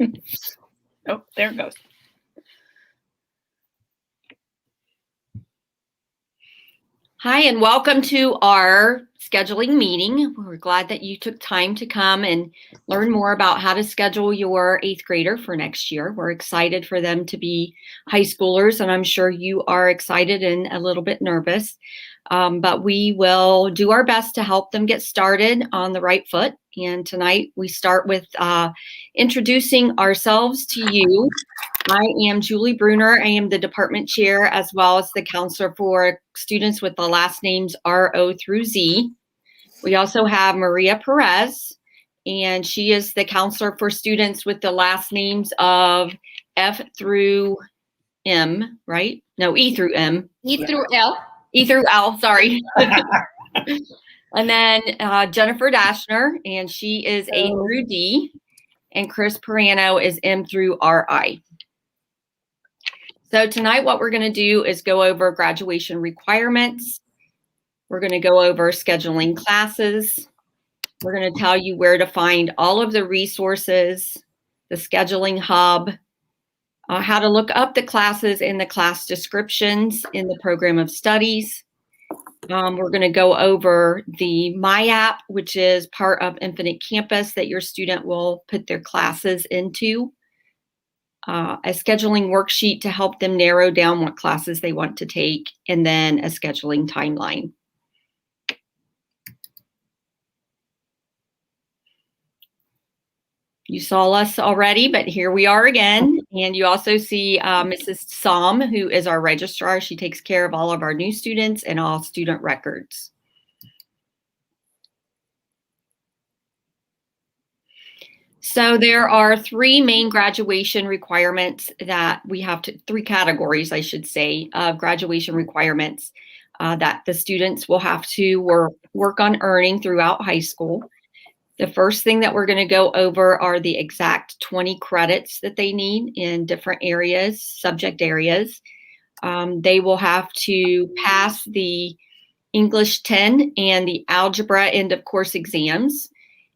Oh, there it goes. Hi, and welcome to our scheduling meeting. We're glad that you took time to come and learn more about how to schedule your 8th grader for next year. We're excited for them to be high schoolers, and I'm sure you are excited and a little bit nervous. But we will do our best to help them get started on the right foot. And tonight we start with introducing ourselves to you. I am Julie Bruner. I am the department chair as well as the counselor for students with the last names R-O through Z. We also have Maria Perez, and she is the counselor for students with the last names of F through M, right? No, E through M. E through L. E through L, sorry. And then Jennifer Dashner, and she is A through D. And Chris Perano is M through RI. So tonight what we're going to do is go over graduation requirements. We're going to go over scheduling classes. We're going to tell you where to find all of the resources, the scheduling hub, how to look up the classes in the class descriptions in the program of studies. We're going to go over the My App, which is part of Infinite Campus that your student will put their classes into. A scheduling worksheet to help them narrow down what classes they want to take, and then a scheduling timeline. You saw us already, but here we are again. And you also see Mrs. Som, who is our registrar. She takes care of all of our new students and all student records. So there are 3 main graduation requirements that we have to, 3 categories, I should say, of graduation requirements that the students will have to work on earning throughout high school. The first thing that we're going to go over are the exact 20 credits that they need in different areas, subject areas. They will have to pass the English 10 and the algebra end of course exams.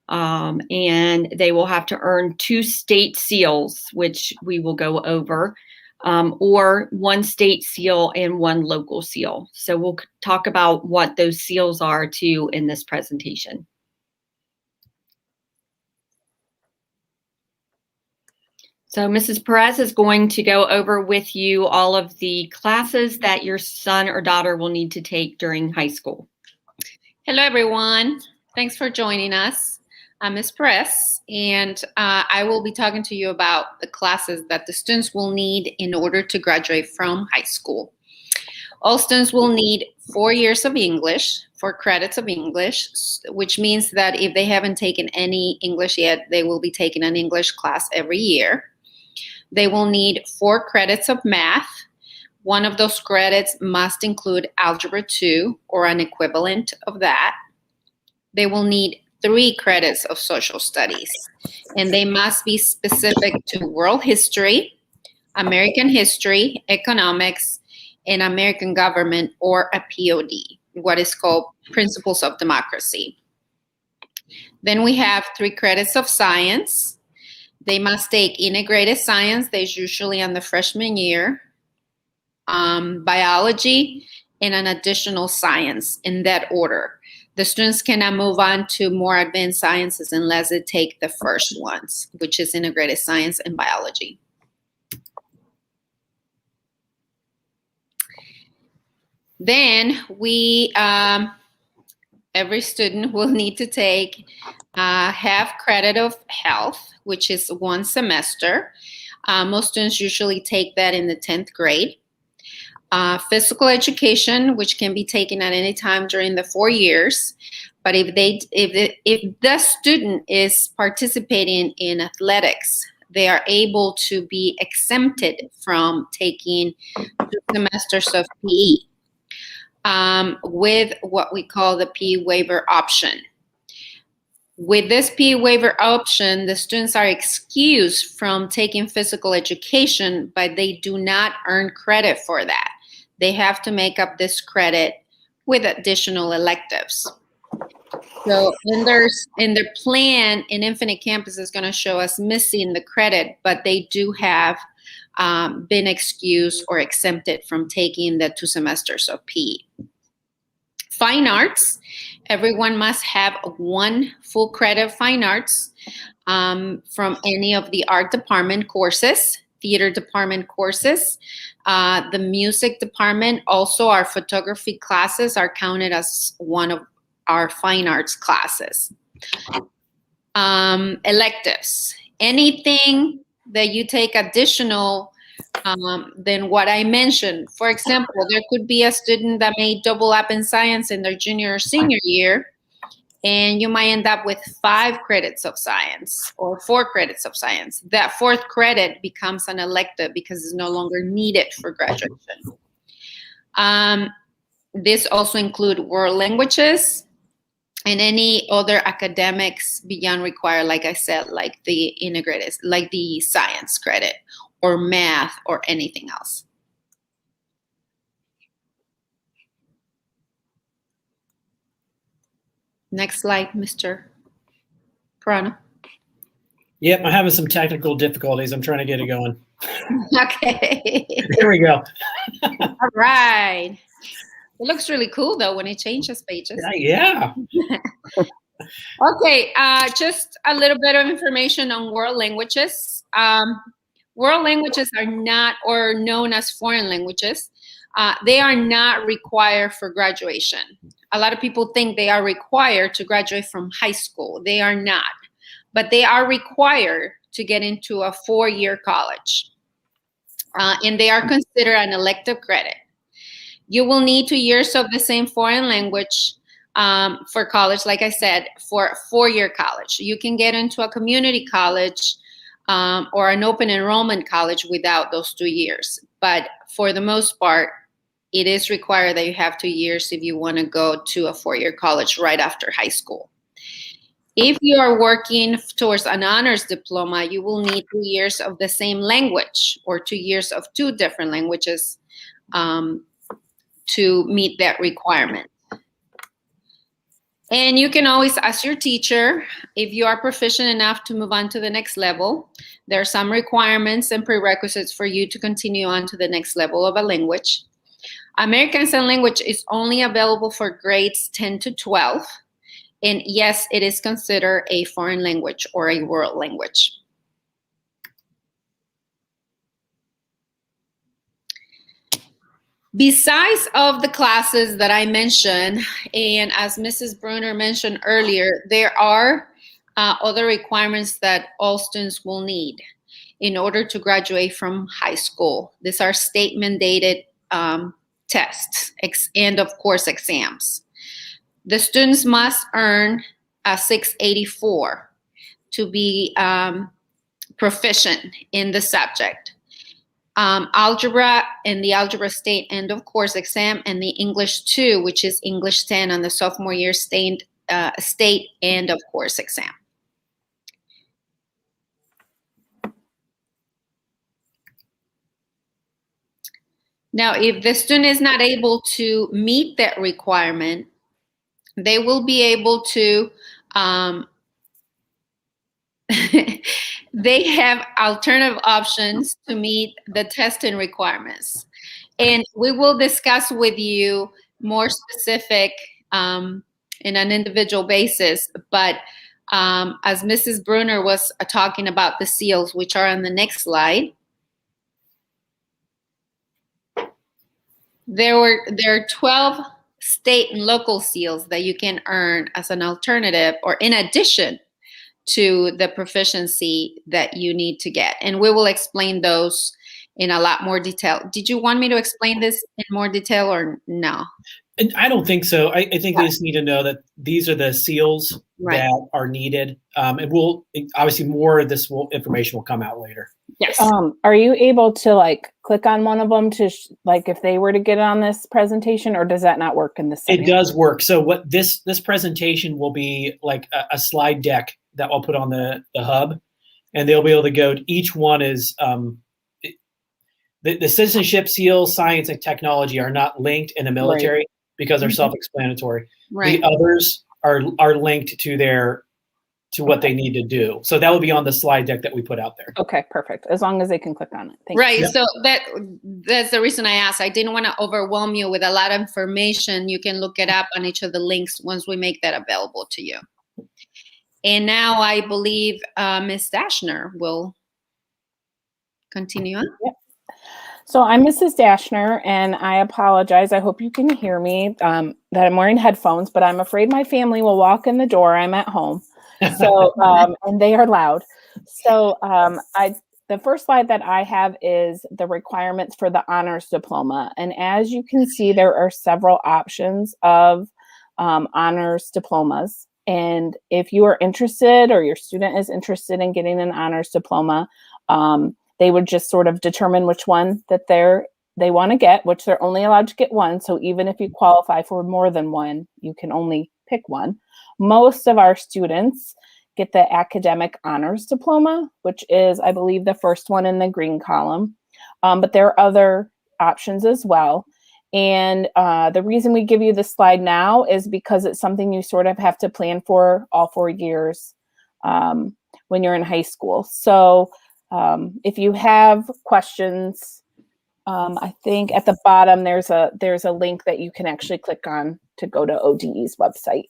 And they will have to earn 2 state seals, which we will go over, or 1 state seal and 1 local seal. So we'll talk about what those seals are too in this presentation. So Mrs. Perez is going to go over with you all of the classes that your son or daughter will need to take during high school. Hello, everyone. Thanks for joining us. I'm Ms. Perez, and I will be talking to you about the classes that the students will need in order to graduate from high school. All students will need 4 years of English, 4 credits of English, which means that if they haven't taken any English yet, they will be taking an English class every year. They will need 4 credits of math. One of those credits must include Algebra 2 or an equivalent of that. They will need 3 credits of social studies, and they must be specific to world history, American history, economics, and American government, or a POD, what is called Principles of Democracy. Then we have 3 credits of science. They must take integrated science, that's usually on the freshman year, biology, and an additional science in that order. The students cannot move on to more advanced sciences unless they take the first ones, which is integrated science and biology. Then every student will need to take half credit of health, which is 1 semester. Most students usually take that in the 10th grade. Physical education, which can be taken at any time during the 4 years. But if the student is participating in athletics, they are able to be exempted from taking 2 semesters of PE with what we call the PE waiver option. With this PE waiver option, the students are excused from taking physical education, but they do not earn credit for that. They have to make up this credit with additional electives. So in their plan, in Infinite Campus is going to show us missing the credit, but they do have been excused or exempted from taking the 2 semesters of PE. Fine arts, everyone must have 1 full credit of fine arts from any of the art department courses, theater department courses. The music department, also our photography classes are counted as one of our fine arts classes. Electives, anything that you take additional than what I mentioned. For example, there could be a student that may double up in science in their junior or senior year, and you might end up with 5 credits of science or 4 credits of science. That 4th credit becomes an elective because it's no longer needed for graduation. This also includes world languages and any other academics beyond required, like I said, like the integrated, like the science credit or math or anything else. Next slide, Mr. Perano. Yep, I'm having some technical difficulties. I'm trying to get it going. Okay. There we go. All right. It looks really cool though when it changes pages. Yeah. Okay, just a little bit of information on world languages. World languages are not, or known as foreign languages, they are not required for graduation. A lot of people think they are required to graduate from high school. They are not, but they are required to get into a 4-year college. And they are considered an elective credit. You will need 2 years of the same foreign language for college, like I said, for a 4-year college. You can get into a community college or an open enrollment college without those 2 years. But for the most part, it is required that you have 2 years if you want to go to a 4-year college right after high school. If you are working towards an honors diploma, you will need 2 years of the same language or 2 years of 2 different languages to meet that requirement. And you can always ask your teacher if you are proficient enough to move on to the next level. There are some requirements and prerequisites for you to continue on to the next level of a language. American Sign Language is only available for grades 10 to 12. And yes, it is considered a foreign language or a world language. Besides of the classes that I mentioned, and as Mrs. Brunner mentioned earlier, there are other requirements that all students will need in order to graduate from high school. These are state mandated tests and of course exams. The students must earn a 684 to be proficient in the subject. Algebra and the Algebra State End of Course exam, and the English 2, which is English 10 on the sophomore year state End of Course exam. Now, if the student is not able to meet that requirement, they will be able to they have alternative options to meet the testing requirements. And we will discuss with you more specific in an individual basis. But as Mrs. Brunner was talking about the seals, which are on the next slide, there are 12 state and local seals that you can earn as an alternative or in addition to the proficiency that you need to get. And we will explain those in a lot more detail. Did you want me to explain this in more detail or no? And I don't think so. I think they just need to know that these are the seals that are needed. And we'll obviously more of this information will come out later. Yes. Are you able to like click on one of them to like if they were to get on this presentation, or does that not work in this setting? It does work. So what this presentation will be like a slide deck that I'll put on the hub, and they'll be able to go. Each one is the citizenship, seals, science, and technology are not linked in the military because they're self-explanatory. Right. The others are linked to what they need to do. So that will be on the slide deck that we put out there. Okay, perfect. As long as they can click on it. Thank Right. you. Yep. So that's the reason I asked. I didn't want to overwhelm you with a lot of information. You can look it up on each of the links once we make that available to you. And now I believe Ms. Dashner will continue on. Yep. So I'm Mrs. Dashner, and I apologize. I hope you can hear me, that I'm wearing headphones, but I'm afraid my family will walk in the door. I'm at home. So, and they are loud. So the first slide that I have is the requirements for the honors diploma. And as you can see, there are several options of honors diplomas. And if you are interested or your student is interested in getting an honors diploma, they would just sort of determine which one that they want to get, which they're only allowed to get one. So even if you qualify for more than one, you can only pick one. Most of our students get the academic honors diploma, which is, I believe, the first one in the green column. But there are other options as well. And the reason we give you this slide now is because it's something you sort of have to plan for all 4 years when you're in high school. So if you have questions, I think at the bottom there's a link that you can actually click on to go to ODE's website.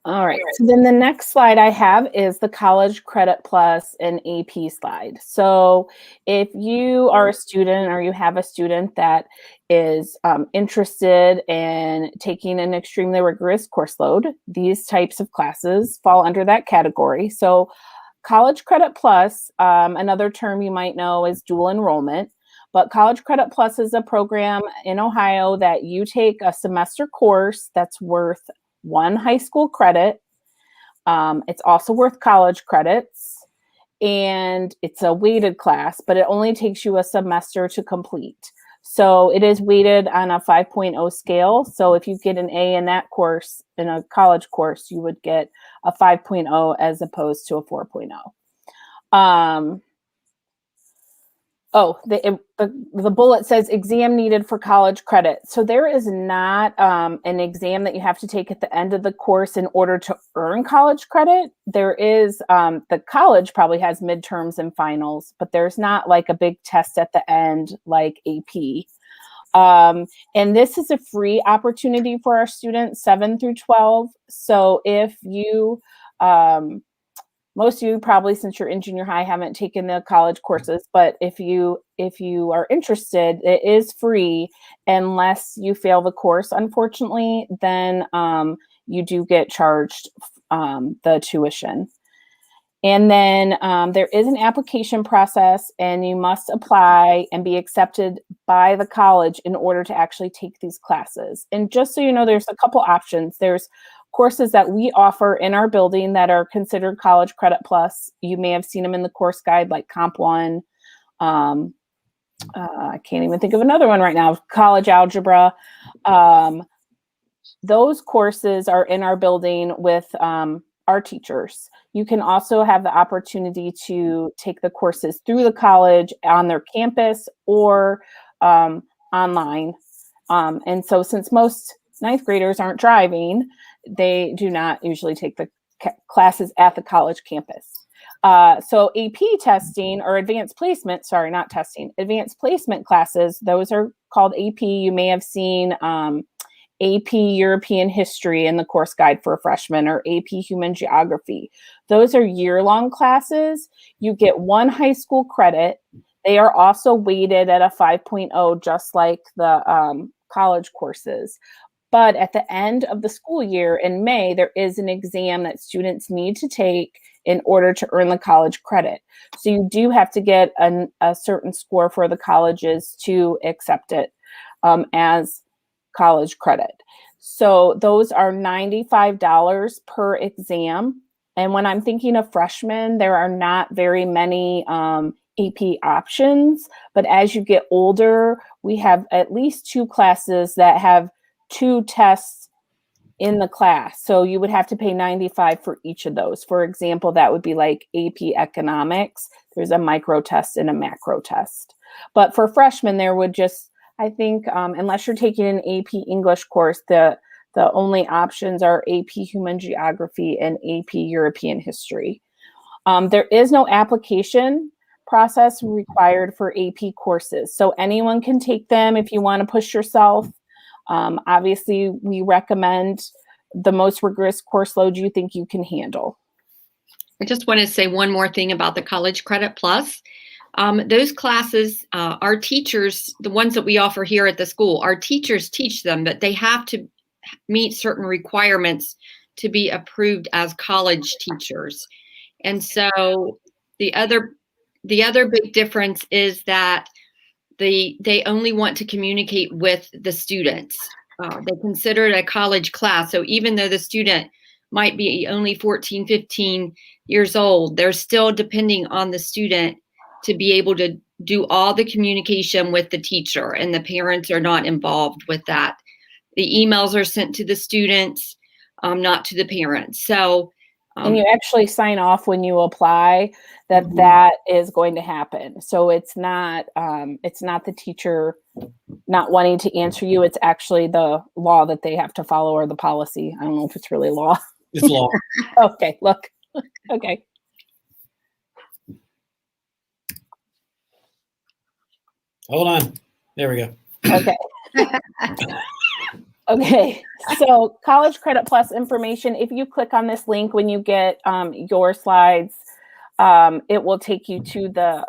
All right, so then the next slide I have is the College Credit Plus and AP slide. So if you are a student or you have a student that is interested in taking an extremely rigorous course load, these types of classes fall under that category. So College Credit Plus, another term you might know is dual enrollment, but College Credit Plus is a program in Ohio that you take a semester course that's worth 1 high school credit. It's also worth college credits, and it's a weighted class, but it only takes you a semester to complete. So it is weighted on a 5.0 scale. So if you get an A in that course, in a college course, you would get a 5.0 as opposed to a 4.0. Oh, the bullet says exam needed for college credit. So there is not an exam that you have to take at the end of the course in order to earn college credit. There is, the college probably has midterms and finals, but there's not like a big test at the end like AP. And this is a free opportunity for our students 7 through 12. So if you, most of you probably, since you're in junior high, haven't taken the college courses, but if you are interested, it is free unless you fail the course, unfortunately, then you do get charged the tuition. And then there is an application process, and you must apply and be accepted by the college in order to actually take these classes. And just so you know, there's a couple options. There's courses that we offer in our building that are considered College Credit Plus. You may have seen them in the course guide, like Comp 1. I can't even think of another one right now. College Algebra. Those courses are in our building with our teachers. You can also have the opportunity to take the courses through the college on their campus or online. And so since most 9th graders aren't driving, they do not usually take the classes at the college campus. So AP testing or advanced placement, sorry, not testing, advanced placement classes, those are called AP. You may have seen AP European History in the course guide for a freshman, or AP Human Geography. Those are year-long classes. You get 1 high school credit. They are also weighted at a 5.0, just like the college courses. But at the end of the school year in May, there is an exam that students need to take in order to earn the college credit. So you do have to get a certain score for the colleges to accept it as college credit. So those are $95 per exam. And when I'm thinking of freshmen, there are not very many AP options. But as you get older, we have at least 2 classes that have 2 tests in the class. So you would have to pay $95 for each of those. For example, that would be like AP Economics. There's a micro test and a macro test. But for freshmen, there would just, I think, unless you're taking an AP English course, the only options are AP Human Geography and AP European History. There is no application process required for AP courses, so anyone can take them if you want to push yourself. Obviously, we recommend the most rigorous course load you think you can handle. I just want to say one more thing about the College Credit Plus. Those classes, our teachers, the ones that we offer here at the school, our teachers teach them, but they have to meet certain requirements to be approved as college teachers. And so the other big difference is that they only want to communicate with the students. They consider it a college class. So even though the student might be only 14, 15 years old, they're still depending on the student to be able to do all the communication with the teacher, and the parents are not involved with that. The emails are sent to the students, not to the parents. So, and you actually sign off when you apply that that is going to happen. So it's not the teacher not wanting to answer you. It's actually the law that they have to follow, or the policy. I don't know if it's really law. It's law. Okay, look. Okay. Hold on. There we go. Okay. Okay, so College Credit Plus information, if you click on this link when you get your slides, it will take you to the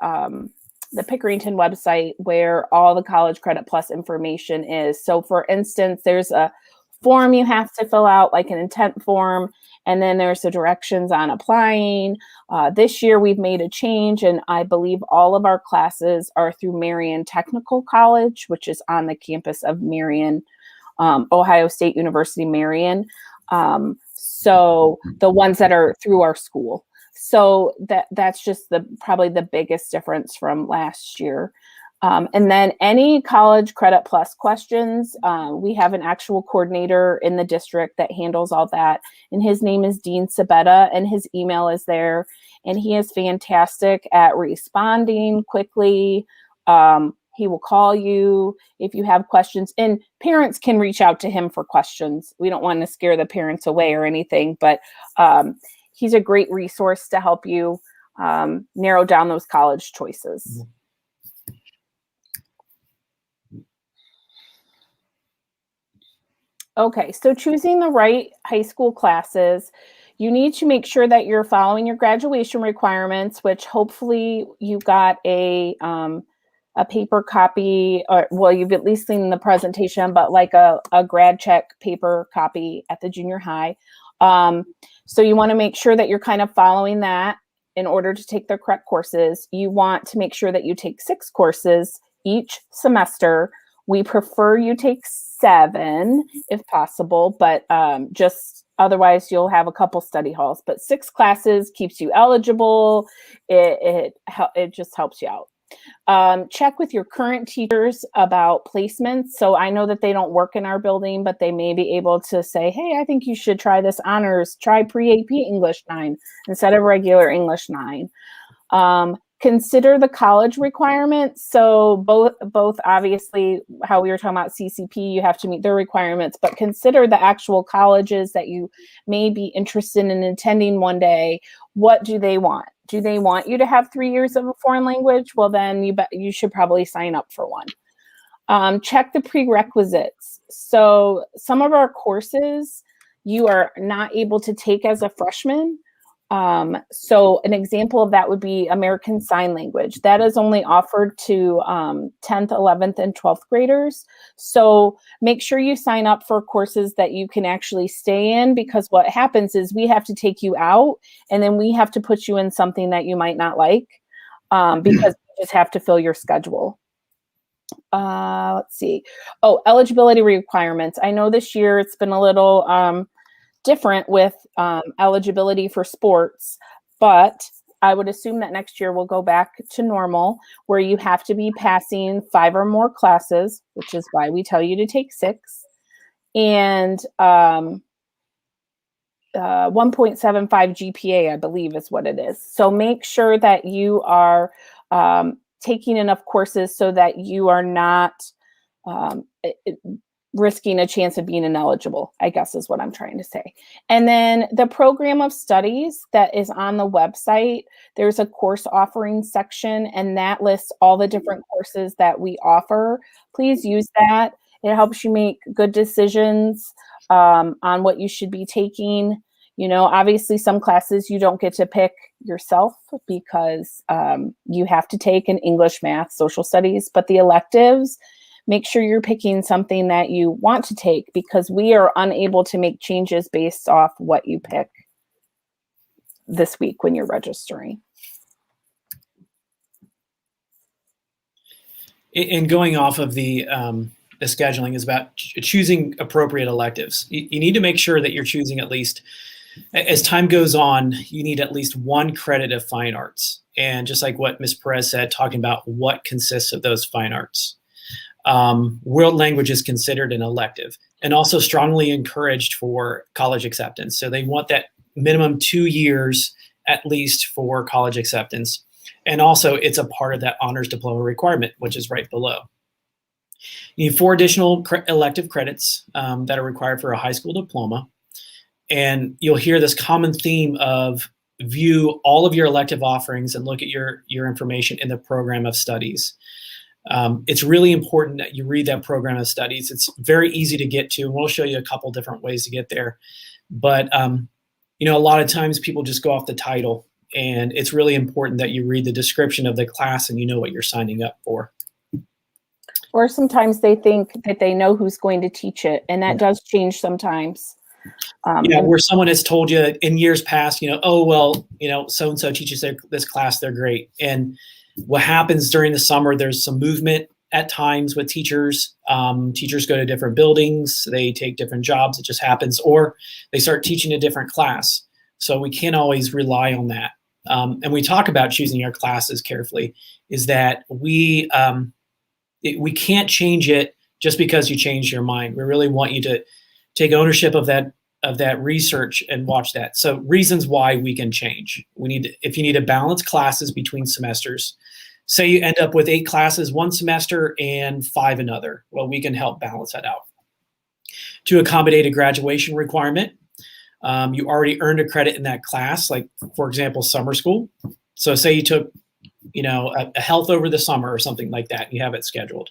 Pickerington website where all the College Credit Plus information is. So for instance, there's a form you have to fill out, like an intent form, and then there's the directions on applying. This year we've made a change, and I believe all of our classes are through Marian Technical College, which is on the campus of Marian, Ohio State University, Marian. So the ones that are through our school. So that's just probably the biggest difference from last year. And then any College Credit Plus questions, we have an actual coordinator in the district that handles all that. And his name is Dean Sabetta, and his email is there. And he is fantastic at responding quickly. He will call you if you have questions, and parents can reach out to him for questions. We don't want to scare the parents away or anything, but he's a great resource to help you narrow down those college choices. Okay, so choosing the right high school classes, you need to make sure that you're following your graduation requirements, which hopefully you got a paper copy, or well, you've at least seen the presentation, but like a grad check paper copy at the junior high. So you want to make sure that you're kind of following that in order to take the correct courses. You want to make sure that you take 6 courses each semester. We prefer you take 7 if possible, but just otherwise you'll have a couple study halls. But 6 classes keeps you eligible. It just helps you out. Check with your current teachers about placements. So I know that they don't work in our building, but they may be able to say, hey, I think you should try this honors, try pre-AP English 9 instead of regular English 9. Consider the college requirements. So both obviously how we were talking about CCP, you have to meet their requirements, but consider the actual colleges that you may be interested in attending one day. What do they want? Do they want you to have 3 years of a foreign language? Well, then you should probably sign up for one. Check the prerequisites. So some of our courses you are not able to take as a freshman. So an example of that would be American Sign Language. That is only offered to 10th, 11th, and 12th graders. So make sure you sign up for courses that you can actually stay in, because what happens is we have to take you out and then we have to put you in something that you might not like because you just have to fill your schedule. Let's see. Oh, eligibility requirements. I know this year it's been a little different with eligibility for sports, but I would assume that next year we'll go back to normal, where you have to be passing 5 or more classes, which is why we tell you to take 6, and 1.75 GPA, I believe is what it is. So make sure that you are taking enough courses so that you are not risking a chance of being ineligible, I guess is what I'm trying to say. And then the program of studies that is on the website, there's a course offering section, and that lists all the different courses that we offer. Please use that. It helps you make good decisions on what you should be taking. You know, obviously some classes you don't get to pick yourself because you have to take an English, math, social studies, but the electives, make sure you're picking something that you want to take, because we are unable to make changes based off what you pick this week when you're registering. And going off of the scheduling is about choosing appropriate electives. You need to make sure that you're choosing at least, as time goes on, you need at least one credit of fine arts. And just like what Ms. Perez said, talking about what consists of those fine arts. World language is considered an elective and also strongly encouraged for college acceptance. So they want that minimum 2 years at least for college acceptance. And also it's a part of that honors diploma requirement, which is right below. You need 4 additional elective credits that are required for a high school diploma. And you'll hear this common theme of view all of your elective offerings and look at your information in the program of studies. It's really important that you read that program of studies. It's very easy to get to, and we'll show you a couple different ways to get there. But, you know, a lot of times people just go off the title, and it's really important that you read the description of the class and you know what you're signing up for. Or sometimes they think that they know who's going to teach it, and that does change sometimes. Where someone has told you in years past, you know, oh, well, you know, so-and-so teaches this class, they're great. And what happens during the summer, there's some movement at times with teachers. Teachers go to different buildings, they take different jobs, it just happens, or they start teaching a different class. So we can't always rely on that. And we talk about choosing our classes carefully, is that we can't change it just because you change your mind. We really want you to take ownership of that research and watch that. So reasons why we can change. If you need to balance classes between semesters, say you end up with 8 classes one semester and 5 another, well, we can help balance that out. To accommodate a graduation requirement, you already earned a credit in that class, like for example, summer school. So say you took, you know, a health over the summer or something like that, and you have it scheduled.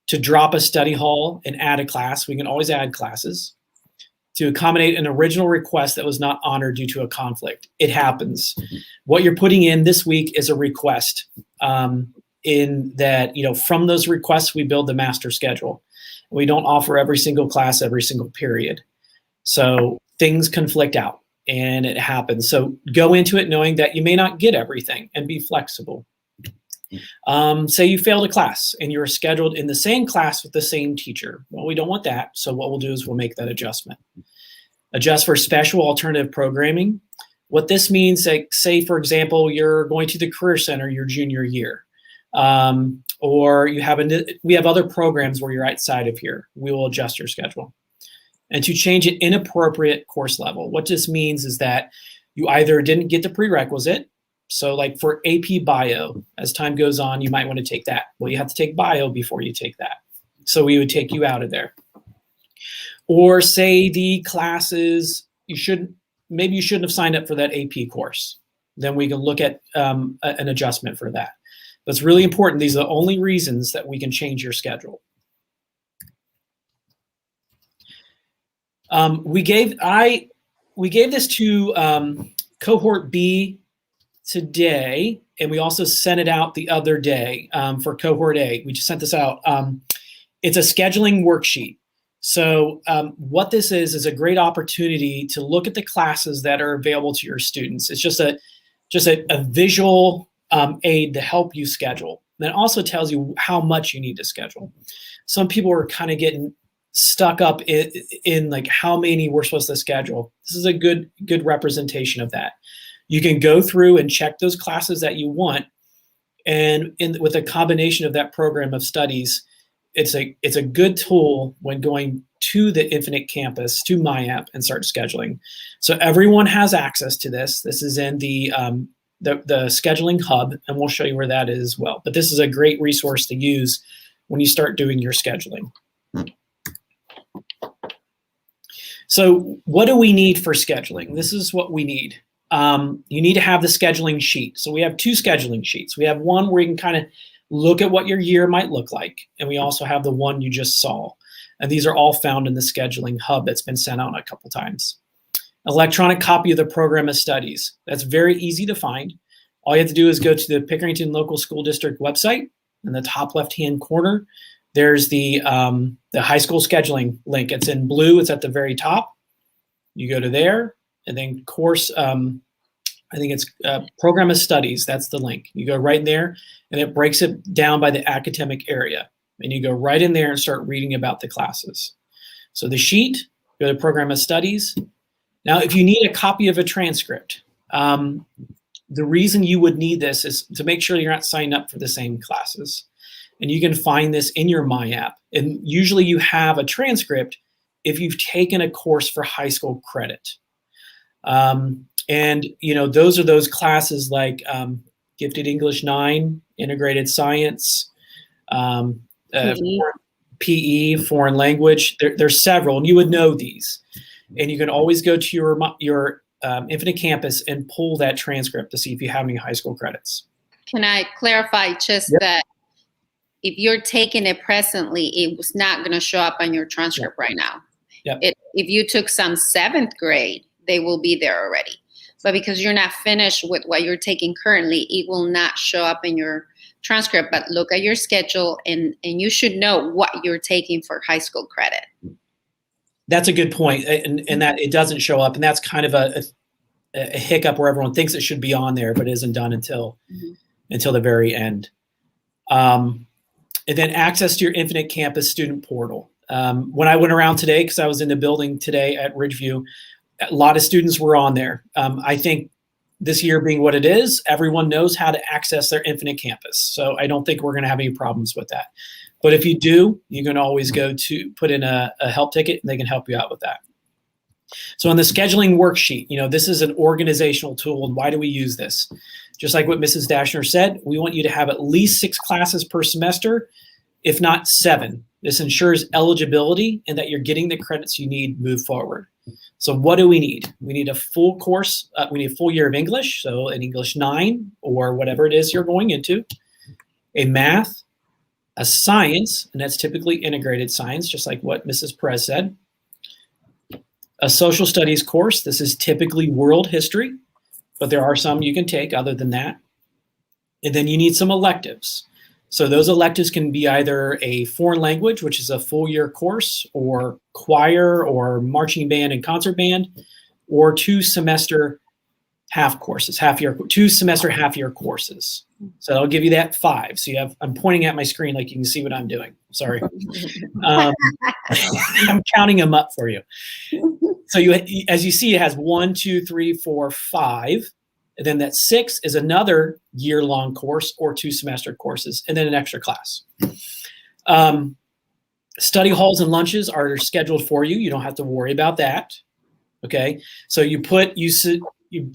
To drop a study hall and add a class, we can always add classes. To accommodate an original request that was not honored due to a conflict. It happens. What you're putting in this week is a request. In that, you know, from those requests, we build the master schedule. We don't offer every single class, every single period. So things conflict out, and it happens. So go into it knowing that you may not get everything, and be flexible. Say you failed a class and you're scheduled in the same class with the same teacher. Well, we don't want that. So what we'll do is we'll make that adjustment. Adjust for special alternative programming. What this means, like, say, for example, you're going to the Career Center your junior year, or we have other programs where you're outside of here. We will adjust your schedule. And to change an inappropriate course level. What this means is that you either didn't get the prerequisite. So like for AP Bio, as time goes on, you might want to take that. Well, you have to take Bio before you take that. So we would take you out of there. Or say the classes, maybe you shouldn't have signed up for that AP course. Then we can look at an adjustment for that. But it's really important. These are the only reasons that we can change your schedule. We gave this to cohort B today, and we also sent it out the other day for cohort A. We just sent this out. It's a scheduling worksheet. So what this is a great opportunity to look at the classes that are available to your students. It's just a visual aid to help you schedule. And it also tells you how much you need to schedule. Some people are kind of getting stuck up in like how many we're supposed to schedule. This is a good representation of that. You can go through and check those classes that you want, and with a combination of that program of studies, it's a good tool when going to the Infinite Campus, to MyApp, and start scheduling. So everyone has access to this. This is in the the scheduling hub, and we'll show you where that is as well. But this is a great resource to use when you start doing your scheduling. So what do we need for scheduling? This is what we need. You need to have the scheduling sheet. So we have two scheduling sheets. We have one where you can kind of look at what your year might look like, and we also have the one you just saw. And these are all found in the scheduling hub that's been sent out a couple times. Electronic copy of the program of studies. That's very easy to find. All you have to do is go to the Pickerington Local School District website. In the top left-hand corner, there's the high school scheduling link. It's in blue. It's at the very top. You go to there, and then course, I think it's program of studies. That's the link. You go right in there, and it breaks it down by the academic area. And you go right in there and start reading about the classes. So the sheet, go to program of studies. Now, if you need a copy of a transcript, the reason you would need this is to make sure you're not signing up for the same classes. And you can find this in your My App. And usually you have a transcript if you've taken a course for high school credit. And, you know, those are those classes like Gifted English 9, Integrated Science, PE, Foreign Language. There's several, and you would know these. And you can always go to your Infinite Campus and pull that transcript to see if you have any high school credits. Can I clarify just that if you're taking it presently, it was not going to show up on your transcript right now. If you took some 7th grade, they will be there already. But because you're not finished with what you're taking currently, it will not show up in your transcript. But look at your schedule, and you should know what you're taking for high school credit. That's a good point, and that it doesn't show up, and that's kind of a hiccup where everyone thinks it should be on there, but isn't done until the very end. And then access to your Infinite Campus student portal. When I went around today, because I was in the building today at Ridgeview, a lot of students were on there. I think this year being what it is, everyone knows how to access their Infinite Campus. So I don't think we're going to have any problems with that. But if you do, you can always go to put in a help ticket, and they can help you out with that. So on the scheduling worksheet, you know, this is an organizational tool. And why do we use this? Just like what Mrs. Dashner said, we want you to have at least 6 classes per semester, if not 7. This ensures eligibility and that you're getting the credits you need to move forward. So what do we need? We need a full course. We need a full year of English, so an English 9 or whatever it is you're going into, a math, a science, and that's typically integrated science, just like what Mrs. Perez said, a social studies course. This is typically world history, but there are some you can take other than that. And then you need some electives. So those electives can be either a foreign language, which is a full year course, or choir or marching band and concert band, or 2 semester half courses, 2 semester half year courses. So I'll give you that 5. So you have, I'm pointing at my screen like you can see what I'm doing. Sorry. I'm counting them up for you. So you, as you see, it has 1, 2, 3, 4, 5. And then that 6 is another year-long course or 2 semester courses, and then an extra class. Study halls and lunches are scheduled for you. You don't have to worry about that. Okay, so you put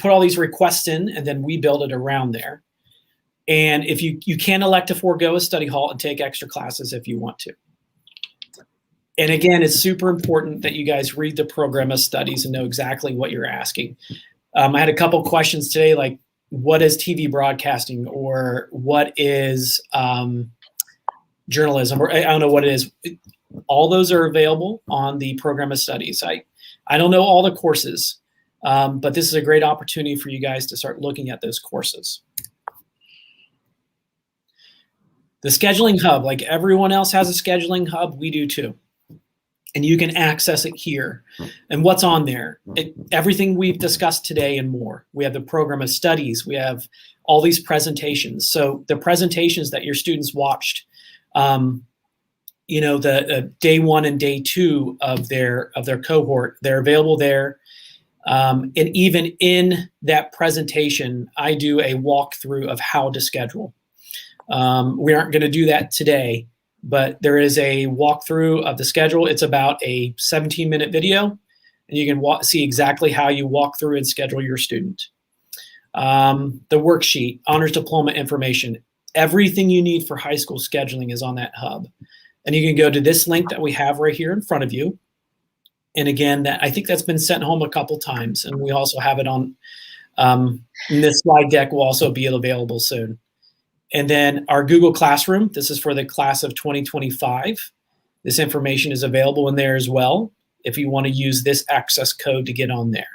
all these requests in, and then we build it around there. And if you can elect to forego a study hall and take extra classes if you want to. And again, it's super important that you guys read the program of studies and know exactly what you're asking. I had a couple questions today, like what is TV broadcasting, or what is journalism, or I don't know what it is. All those are available on the program of studies. I don't know all the courses, but this is a great opportunity for you guys to start looking at those courses. The scheduling hub, like everyone else has a scheduling hub, we do too. And you can access it here. And what's on there? Everything we've discussed today and more. We have the program of studies. We have all these presentations. So the presentations that your students watched, you know, the day 1 and day 2 of their cohort, they're available there. And even in that presentation, I do a walkthrough of how to schedule. We aren't going to do that today, but there is a walkthrough of the schedule. It's about a 17-minute video, and you can see exactly how you walk through and schedule your student. the worksheet, honors diploma information, everything you need for high school scheduling is on that hub. And you can go to this link that we have right here in front of you. And again, I think that's been sent home a couple times, and we also have it on this slide deck will also be available soon. And then our Google Classroom, this is for the class of 2025. This information is available in there as well if you want to use this access code to get on there.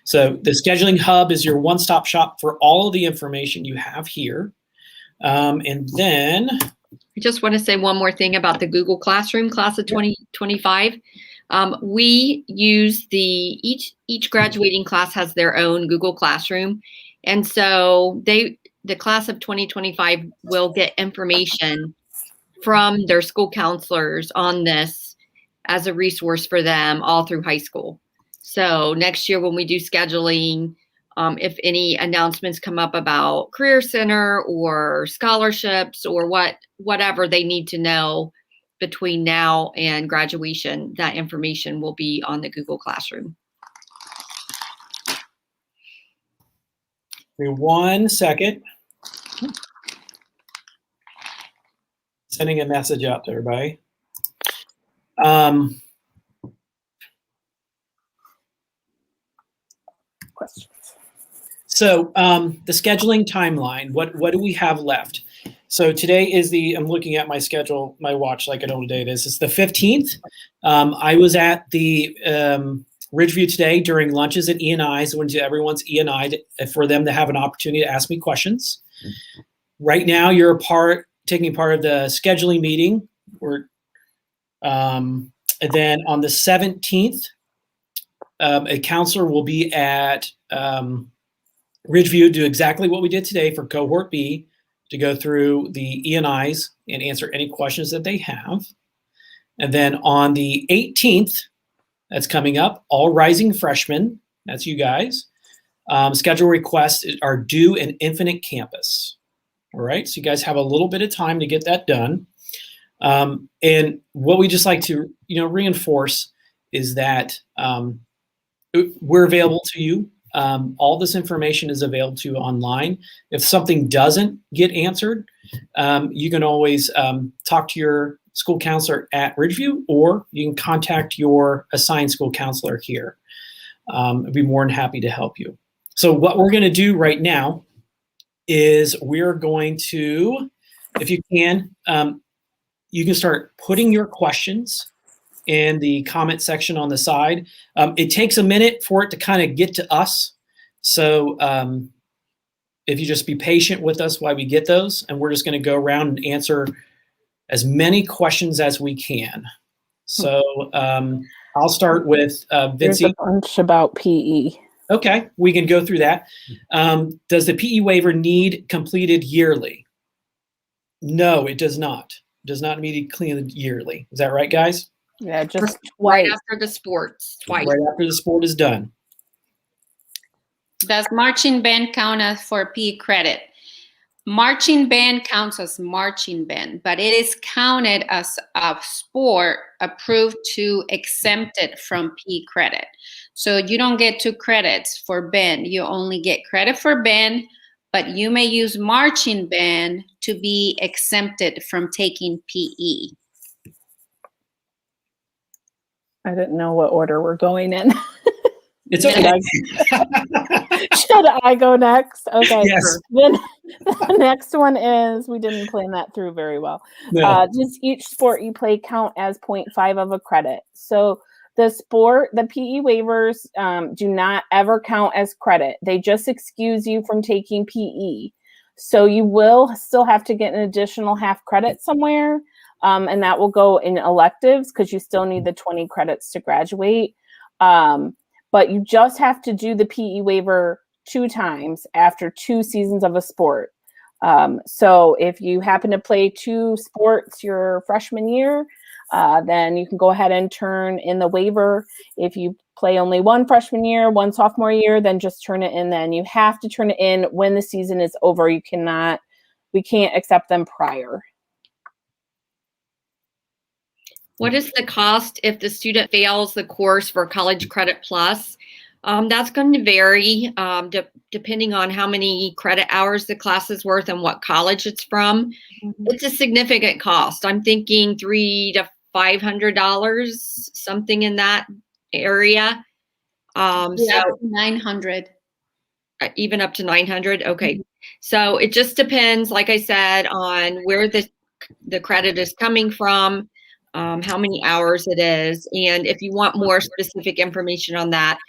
So the scheduling hub is your one-stop shop for all of the information you have here. And then I just want to say one more thing about the Google Classroom class of 2025. We use each graduating class has their own Google Classroom. And so the class of 2025 will get information from their school counselors on this as a resource for them all through high school. So next year when we do scheduling, if any announcements come up about Career Center or scholarships or whatever they need to know between now and graduation, that information will be on the Google Classroom. Give me 1 second. Sending a message out to everybody. Questions. So the scheduling timeline, what do we have left? So today is I'm looking at my schedule, my watch like I know what day it is. It's the 15th. I was at the Ridgeview today during lunches at E&I. So I went to everyone's E&I for them to have an opportunity to ask me questions. Right now, you're taking part of the scheduling meeting. And then on the 17th, a counselor will be at Ridgeview, do exactly what we did today for cohort B, to go through the E&Is and answer any questions that they have. And then on the 18th, that's coming up, all rising freshmen, that's you guys, schedule requests are due in Infinite Campus. All right, so you guys have a little bit of time to get that done. And what we just like to reinforce is that we're available to you. All this information is available to you online. If something doesn't get answered, you can always talk to your school counselor at Ridgeview, or you can contact your assigned school counselor here. I'd be more than happy to help you. So what we're going to do right now is we're going to, if you can start putting your questions in the comment section on the side. It takes a minute for it to kind of get to us. So if you just be patient with us while we get those, and we're just going to go around and answer as many questions as we can. So I'll start with Vinci. There's a bunch about PE. Okay, we can go through that. Does the PE waiver need completed yearly? No, it does not. It does not need to be completed yearly. Is that right, guys? Yeah, just right twice. after the sports, twice. Right after the sport is done. Does marching band count as for PE credit? Marching band counts as marching band, but it is counted as a sport approved to exempt it from PE credit. So you don't get 2 credits for band. You only get credit for band, but you may use marching band to be exempted from taking PE. I didn't know what order we're going in. It's okay. Should I go next? Okay. Yes. Then the next one is, we didn't plan that through very well. No. Does each sport you play count as 0.5 of a credit? So the PE waivers do not ever count as credit. They just excuse you from taking PE. So you will still have to get an additional half credit somewhere. And that will go in electives because you still need the 20 credits to graduate. But you just have to do the PE waiver 2 times after 2 seasons of a sport. So if you happen to play 2 sports your freshman year, then you can go ahead and turn in the waiver. If you play only 1 freshman year, 1 sophomore year, then just turn it in then. You have to turn it in when the season is over. We can't accept them prior. What is the cost if the student fails the course for College Credit Plus? That's going to vary depending on how many credit hours the class is worth and what college it's from. It's a significant cost. I'm thinking $300 to $500, something in that area. Yeah, 900. Even up to 900. Okay. So it just depends, like I said, on where the credit is coming from, how many hours it is. And if you want more specific information on that,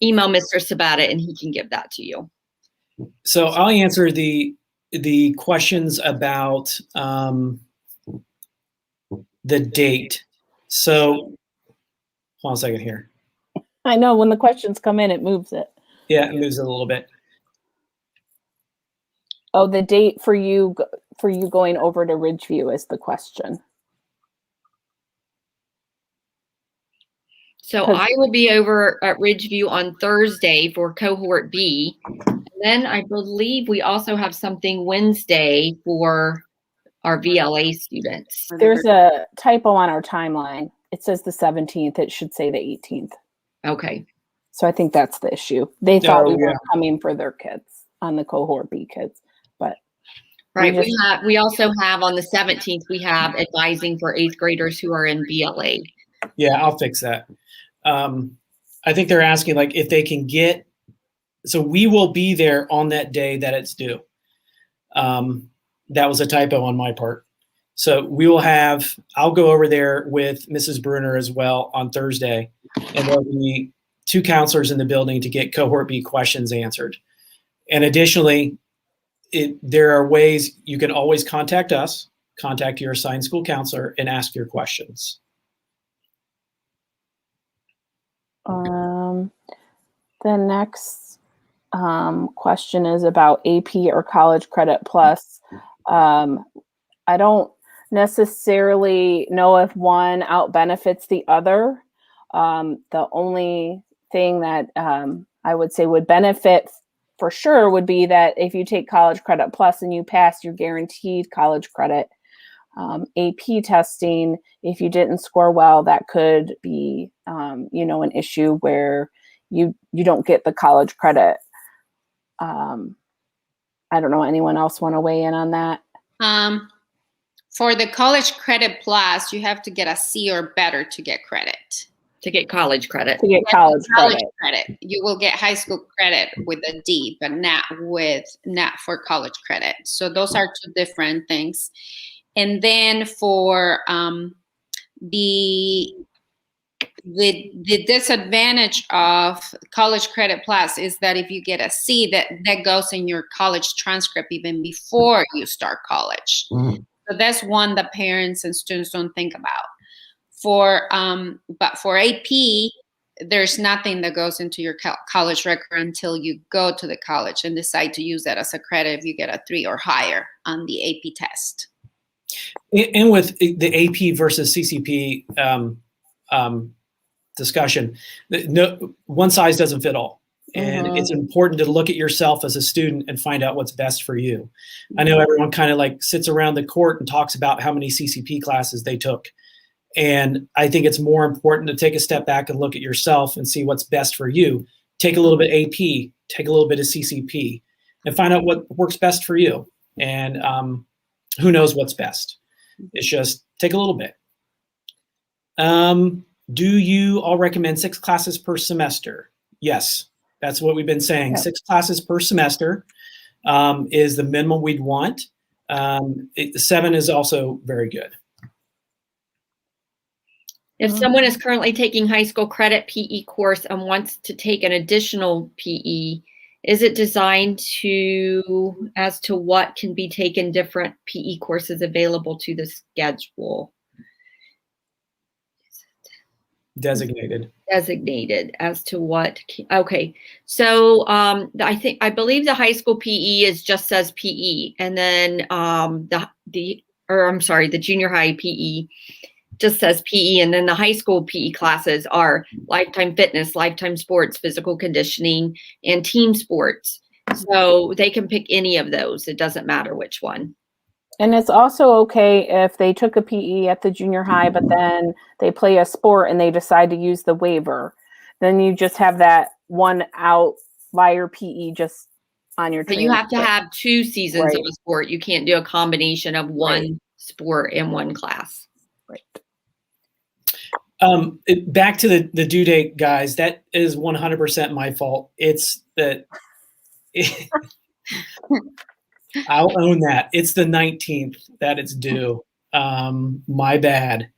email Mr. Sabata and he can give that to you. So I'll answer the questions about the date. So hold on a second here. I know when the questions come in, it moves it. Yeah, it moves it a little bit. Oh, the date for you going over to Ridgeview is the question. So I will be over at Ridgeview on Thursday for cohort B. And then I believe we also have something Wednesday for our VLA students. There's a typo on our timeline. It says the 17th. It should say the 18th. Okay. So I think that's the issue. They thought we were coming for their kids on the cohort B kids, but right. We also have on the 17th, we have advising for 8th graders who are in VLA. Yeah, I'll fix that. I think they're asking like if they can get, so we will be there on that day that it's due. That was a typo on my part. So we will have, I'll go over there with Mrs. Bruner as well on Thursday, and there'll be 2 counselors in the building to get cohort B questions answered. And additionally, there are ways you can always contact us, contact your assigned school counselor, and ask your questions. The next question is about AP or College Credit Plus. I don't necessarily know if one out benefits the other. The only thing that I would say would benefit for sure would be that if you take College Credit Plus and you pass, you're guaranteed college credit. AP testing, if you didn't score well, that could be, an issue where you don't get the college credit. I don't know. Anyone else want to weigh in on that? For the College Credit Plus, you have to get a C or better to get credit. To get college credit. To get college credit. You will get high school credit with a D, but not for college credit. So those are 2 different things. And then for the disadvantage of College Credit Plus is that if you get a C, that goes in your college transcript even before you start college. Mm-hmm. So that's one that parents and students don't think about. But for AP, there's nothing that goes into your college record until you go to the college and decide to use that as a credit if you get a 3 or higher on the AP test. And with the AP versus CCP discussion, no one size doesn't fit all. And it's important to look at yourself as a student and find out what's best for you. I know everyone kind of like sits around the court and talks about how many CCP classes they took. And I think it's more important to take a step back and look at yourself and see what's best for you. Take a little bit AP, take a little bit of CCP, and find out what works best for you. And who knows what's best? It's just take a little bit. Do you all recommend 6 classes per semester? Yes, that's what we've been saying. Yeah. 6 classes per semester is the minimum we'd want. 7 is also very good. If someone is currently taking high school credit PE course and wants to take an additional PE, is it designed as to what can be taken different PE courses available to the schedule? Designated as to what. Okay. So I believe the high school PE just says PE, and then the junior high PE just says PE, and then the high school PE classes are lifetime fitness, lifetime sports, physical conditioning, and team sports. So they can pick any of those. It doesn't matter which one. And it's also okay if they took a PE at the junior high, but then they play a sport and they decide to use the waiver. Then you just have that one outlier PE just on your But you have to transcript. have 2 seasons of Right. a sport. You can't do a combination of one Right. sport in one class. Right. Back to the due date, guys. That is 100% my fault. It's that I'll own that. It's the 19th that it's due. My bad.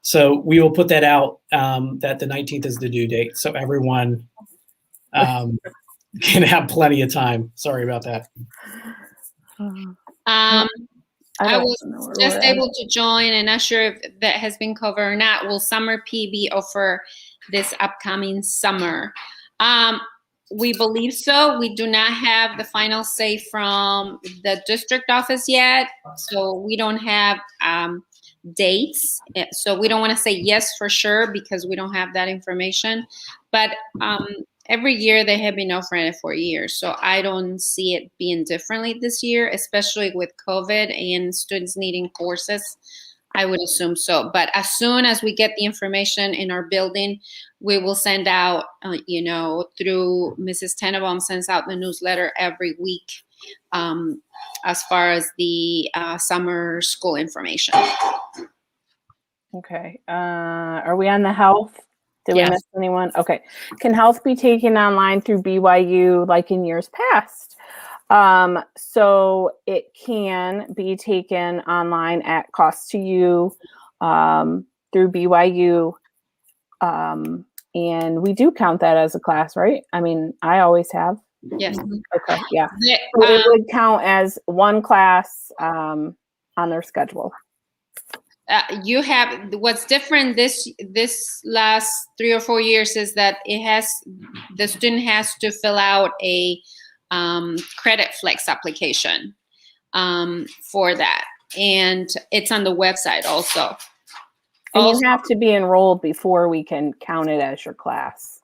So we will put that out that the 19th is the due date, so everyone can have plenty of time. Sorry about that. I was just able to join and not sure if that has been covered or not. Will summer P be offered this upcoming summer? We believe so. We do not have the final say from the district office yet, so we don't have dates. So we don't want to say yes for sure because we don't have that information. But every year they have been offering it for years. So I don't see it being differently this year, especially with COVID and students needing courses. I would assume so. But as soon as we get the information in our building, we will send out, through Mrs. Tenenbaum sends out the newsletter every week as far as the summer school information. Okay. Are we on the health? Did we Yes. miss anyone? Okay. Can health be taken online through BYU like in years past? So it can be taken online at cost to you through BYU. And we do count that as a class, right? I mean, I always have. Yes. Okay. Yeah. So it would count as one class on their schedule. You have what's different this last 3 or 4 years is that the student has to fill out a credit flex application for that, and it's on the website also. And you have to be enrolled before we can count it as your class.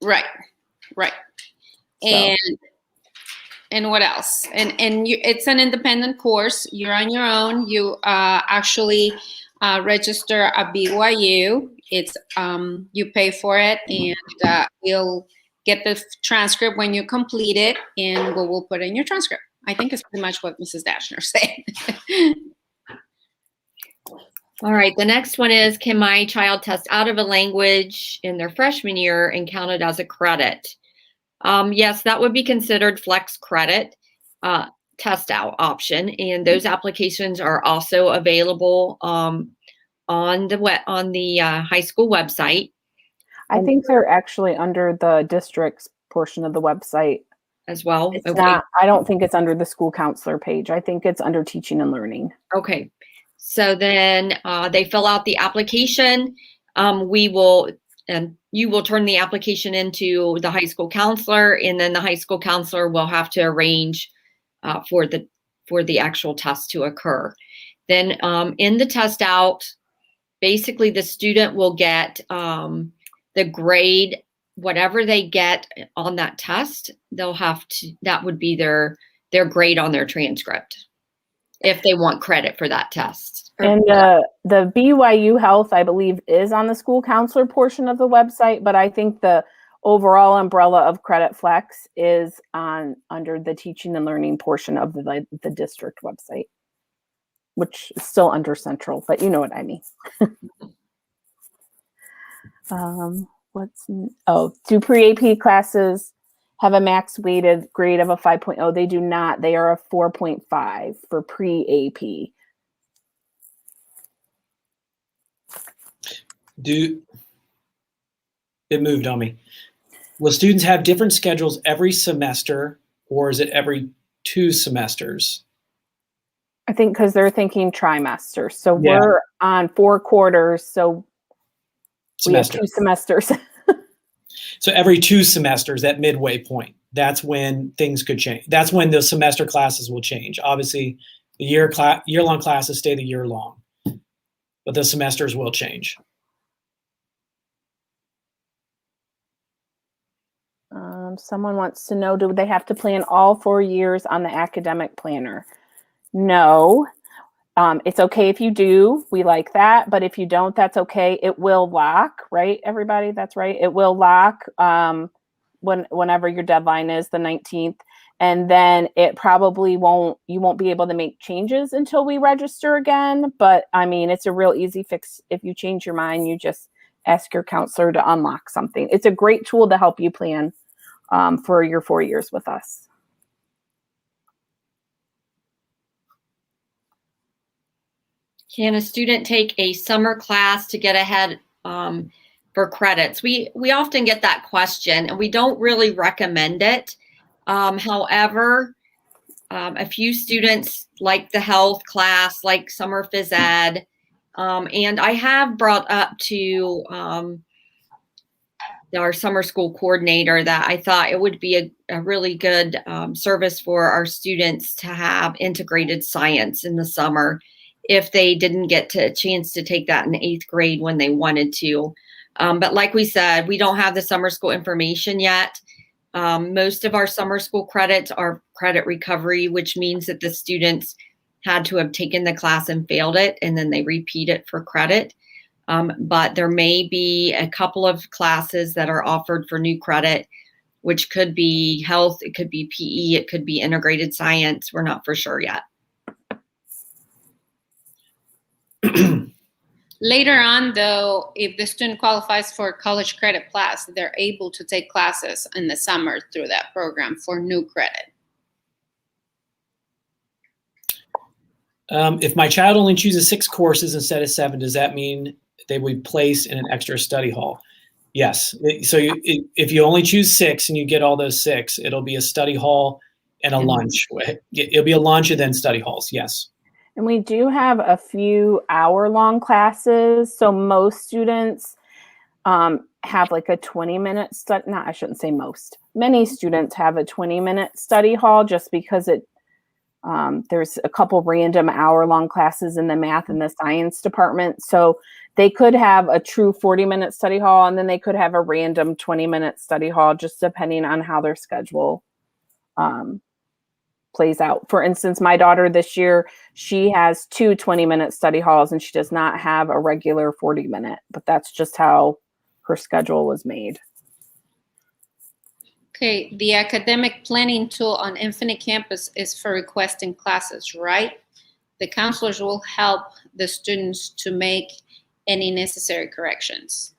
Right. So. And what else? And it's an independent course. You're on your own. You actually register at BYU. It's you pay for it, and you'll get the transcript when you complete it, and we'll put it in your transcript. I think it's pretty much what Mrs. Dashner said. All right, the next one is, can my child test out of a language in their freshman year and count it as a credit? Yes, that would be considered flex credit test out option, and those applications are also available on the high school website. I think they're actually under the district's portion of the website as well. It's not. I don't think it's under the school counselor page. I think it's under teaching and learning. Okay, so then they fill out the application. We will. You will turn the application into the high school counselor, and then the high school counselor will have to arrange for the actual test to occur. Then in the test out, basically the student will get the grade, whatever they get on that test, they'll have to, that would be their grade on their transcript if they want credit for that test. And the BYU Health, I believe, is on the school counselor portion of the website, but I think the overall umbrella of Credit Flex is under the teaching and learning portion of the district website, which is still under central, but you know what I mean. Do pre-AP classes have a max weighted grade of a 5.0? They do not. They are a 4.5 for pre-AP. It moved on me. Will students have different schedules every semester, or is it every 2 semesters? I think because they're thinking trimester. So Yeah. we're on 4 quarters. So we have 2 semesters. So every 2 semesters, that midway point, that's when things could change. That's when the semester classes will change. Obviously, the year-long classes stay the year long, but the semesters will change. Someone wants to know, do they have to plan all 4 years on the academic planner? No. It's okay if you do. We like that. But if you don't, that's okay. It will lock, right, everybody? That's right. It will lock whenever your deadline is, the 19th. And then it probably you won't be able to make changes until we register again. But I mean, it's a real easy fix. If you change your mind, you just ask your counselor to unlock something. It's a great tool to help you plan for your 4 years with us. Can a student take a summer class to get ahead for credits? We often get that question, and we don't really recommend it. However, a few students like the health class, like summer phys ed, and I have brought up to our summer school coordinator that I thought it would be a really good service for our students to have integrated science in the summer if they didn't get a chance to take that in 8th grade when they wanted to. But like we said, we don't have the summer school information yet. Most of our summer school credits are credit recovery, which means that the students had to have taken the class and failed it, and then they repeat it for credit. But there may be a couple of classes that are offered for new credit, which could be health, it could be PE, it could be integrated science. We're not for sure yet. Later on, though, if the student qualifies for a college credit class, they're able to take classes in the summer through that program for new credit. If my child only chooses 6 courses instead of 7, does that mean they would be placed in an extra study hall? Yes. So if you only choose 6 and you get all those 6, it'll be a study hall and a lunch. It'll be a lunch and then study halls. Yes. And we do have a few hour-long classes. So most students have like a 20-minute study. No, I shouldn't say most. Many students have a 20-minute study hall just because there's a couple random hour-long classes in the math and the science department. So they could have a true 40-minute study hall, and then they could have a random 20-minute study hall, just depending on how their schedule plays out. For instance, my daughter this year, she has 2 20-minute study halls, and she does not have a regular 40-minute, but that's just how her schedule was made. Okay, the academic planning tool on Infinite Campus is for requesting classes, right? The counselors will help the students to make any necessary corrections.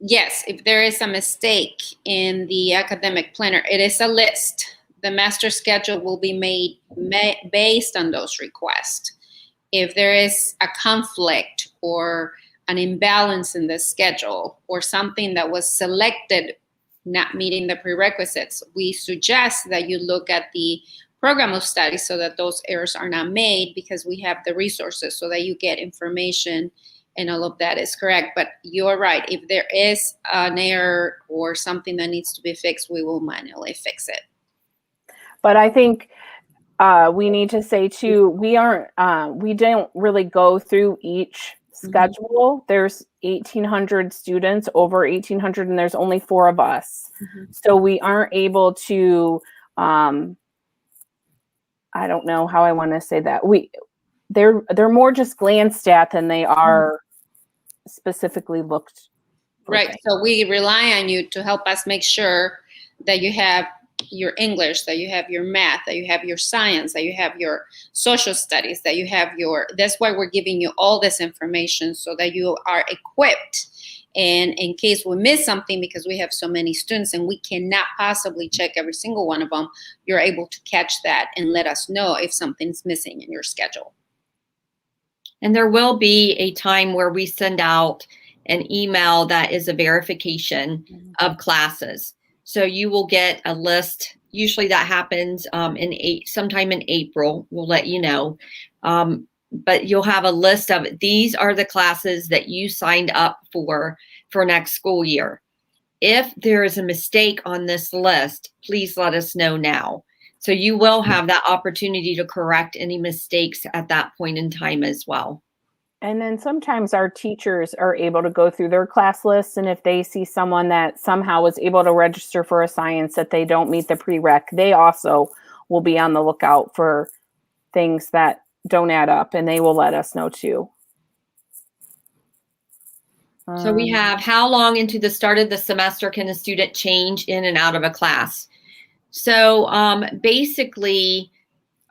Yes, if there is a mistake in the academic planner, it is a list. The master schedule will be made based on those requests. If there is a conflict or an imbalance in the schedule or something that was selected not meeting the prerequisites, we suggest that you look at the program of study so that those errors are not made, because we have the resources so that you get information and all of that is correct. But you're right. If there is an error or something that needs to be fixed, we will manually fix it. But I think we need to say too, we don't really go through each schedule. There's 1,800 students, over 1,800, and there's only 4 of us. So we aren't able to, I don't know how I want to say that. They're more just glanced at than they are specifically looked. Right. So we rely on you to help us make sure that you have your English, that you have your math, that you have your science, that you have your social studies, that you have that's why we're giving you all this information so that you are equipped. And in case we miss something, because we have so many students and we cannot possibly check every single one of them, you're able to catch that and let us know if something's missing in your schedule. And there will be a time where we send out an email that is a verification of classes. So you will get a list. Usually that happens sometime in April. We'll let you know. But you'll have a list of these are the classes that you signed up for next school year. If there is a mistake on this list, please let us know now. So you will have that opportunity to correct any mistakes at that point in time as well. And then sometimes our teachers are able to go through their class lists, and if they see someone that somehow was able to register for a science that they don't meet the prereq, they also will be on the lookout for things that don't add up, and they will let us know too. So we have, how long into the start of the semester can a student change in and out of a class? So basically,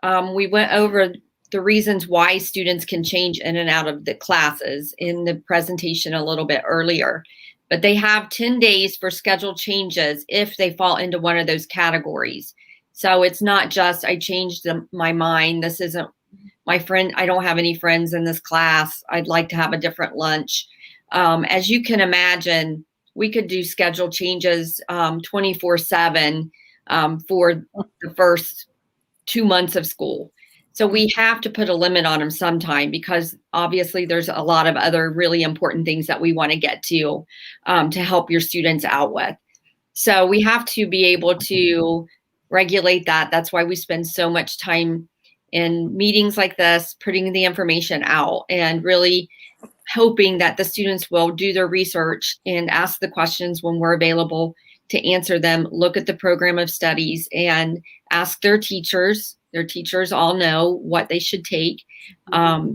we went over the reasons why students can change in and out of the classes in the presentation a little bit earlier. But they have 10 days for schedule changes if they fall into one of those categories. So it's not just, I changed my mind. This isn't my friend. I don't have any friends in this class. I'd like to have a different lunch. As you can imagine, we could do schedule changes 24/7 for the first 2 months of school. So we have to put a limit on them sometime, because obviously there's a lot of other really important things that we want to get to help your students out with. So we have to be able to regulate that. That's why we spend so much time in meetings like this, putting the information out and really hoping that the students will do their research and ask the questions when we're available to answer them, look at the program of studies and ask their teachers. Their teachers all know what they should take,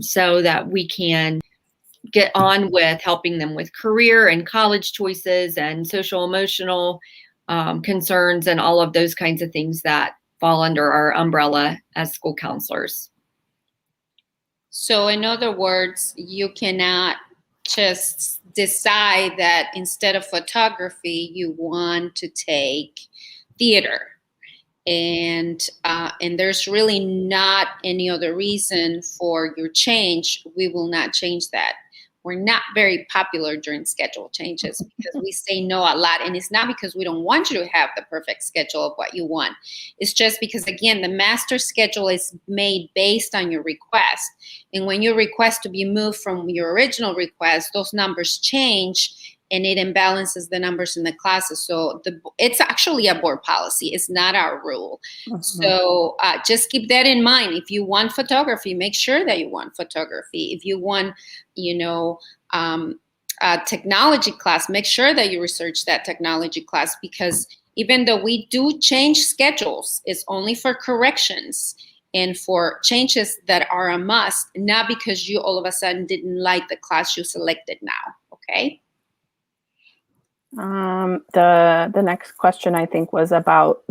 so that we can get on with helping them with career and college choices and social emotional concerns and all of those kinds of things that fall under our umbrella as school counselors. So in other words, you cannot just decide that instead of photography, you want to take theater. And there's really not any other reason for your change. We will not change that. We're not very popular during schedule changes because we say no a lot. And it's not because we don't want you to have the perfect schedule of what you want. It's just because, again, the master schedule is made based on your request. And when you request to be moved from your original request, those numbers change and it imbalances the numbers in the classes. So it's actually a board policy. It's not our rule. Mm-hmm. So just keep that in mind. If you want photography, make sure that you want photography. If you want, a technology class, make sure that you research that technology class, because even though we do change schedules, it's only for corrections and for changes that are a must, not because you all of a sudden didn't like the class you selected now, okay? The next question I think was about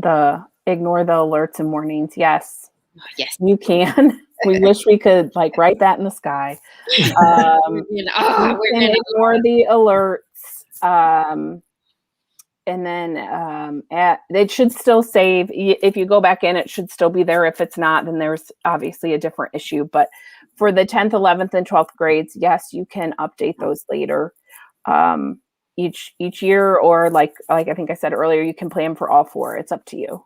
ignore the alerts and warnings. Yes, you can. We wish we could write that in the sky. We can ignore the alerts, and then it should still save. If you go back in, it should still be there. If it's not, then there's obviously a different issue. But for the 10th, 11th, and 12th grades, yes, you can update those later. Each year, or like I think I said earlier, you can plan for all 4. It's up to you.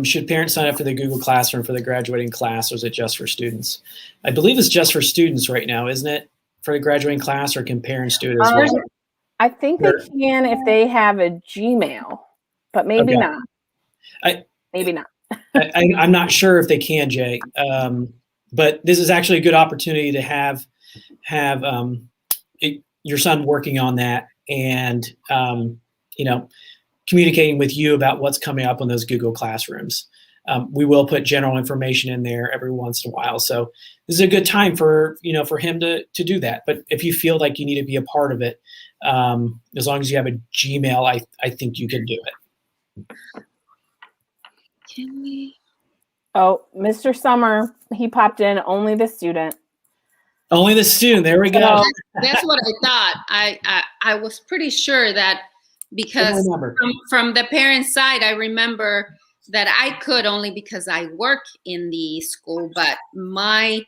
Should parents sign up for the Google Classroom for the graduating class, or is it just for students? I believe it's just for students right now, isn't it? For the graduating class, or can parents do it as well? I think they can if they have a Gmail, but maybe not. Maybe not. I'm not sure if they can, Jay. But this is actually a good opportunity to have your son working on that and communicating with you about what's coming up on those Google Classrooms. We will put general information in there every once in a while. So this is a good time for him to do that. But if you feel like you need to be a part of it, as long as you have a Gmail, I think you can do it. Can we? Oh, Mr. Summer, he popped in. Only the student. Only the student. There we go. That's what I thought. I was pretty sure that, because from the parent side, I remember that I could only because I work in the school, but my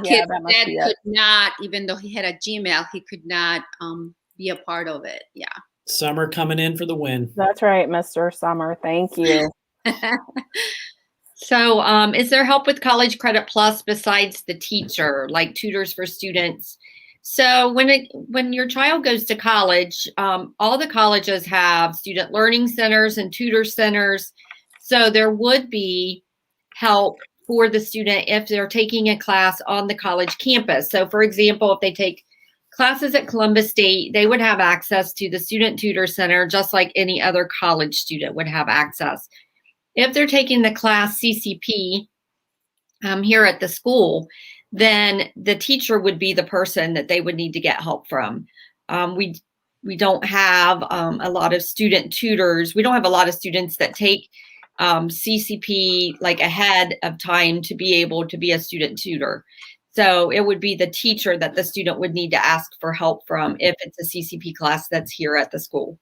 kid's dad could not, even though he had a Gmail, he could not be a part of it. Yeah. Summer coming in for the win. That's right, Mr. Summer. Thank you. So is there help with College Credit Plus besides the teacher, like tutors for students? So when your child goes to college, all the colleges have student learning centers and tutor centers. So there would be help for the student if they're taking a class on the college campus. So for example, if they take classes at Columbus State, they would have access to the Student Tutor Center just like any other college student would have access. if they're taking the class CCP here at the school, then the teacher would be the person that they would need to get help from. We don't have a lot of student tutors. We don't have a lot of students that take CCP like ahead of time to be able to be a student tutor. So it would be the teacher that the student would need to ask for help from if it's a CCP class that's here at the school.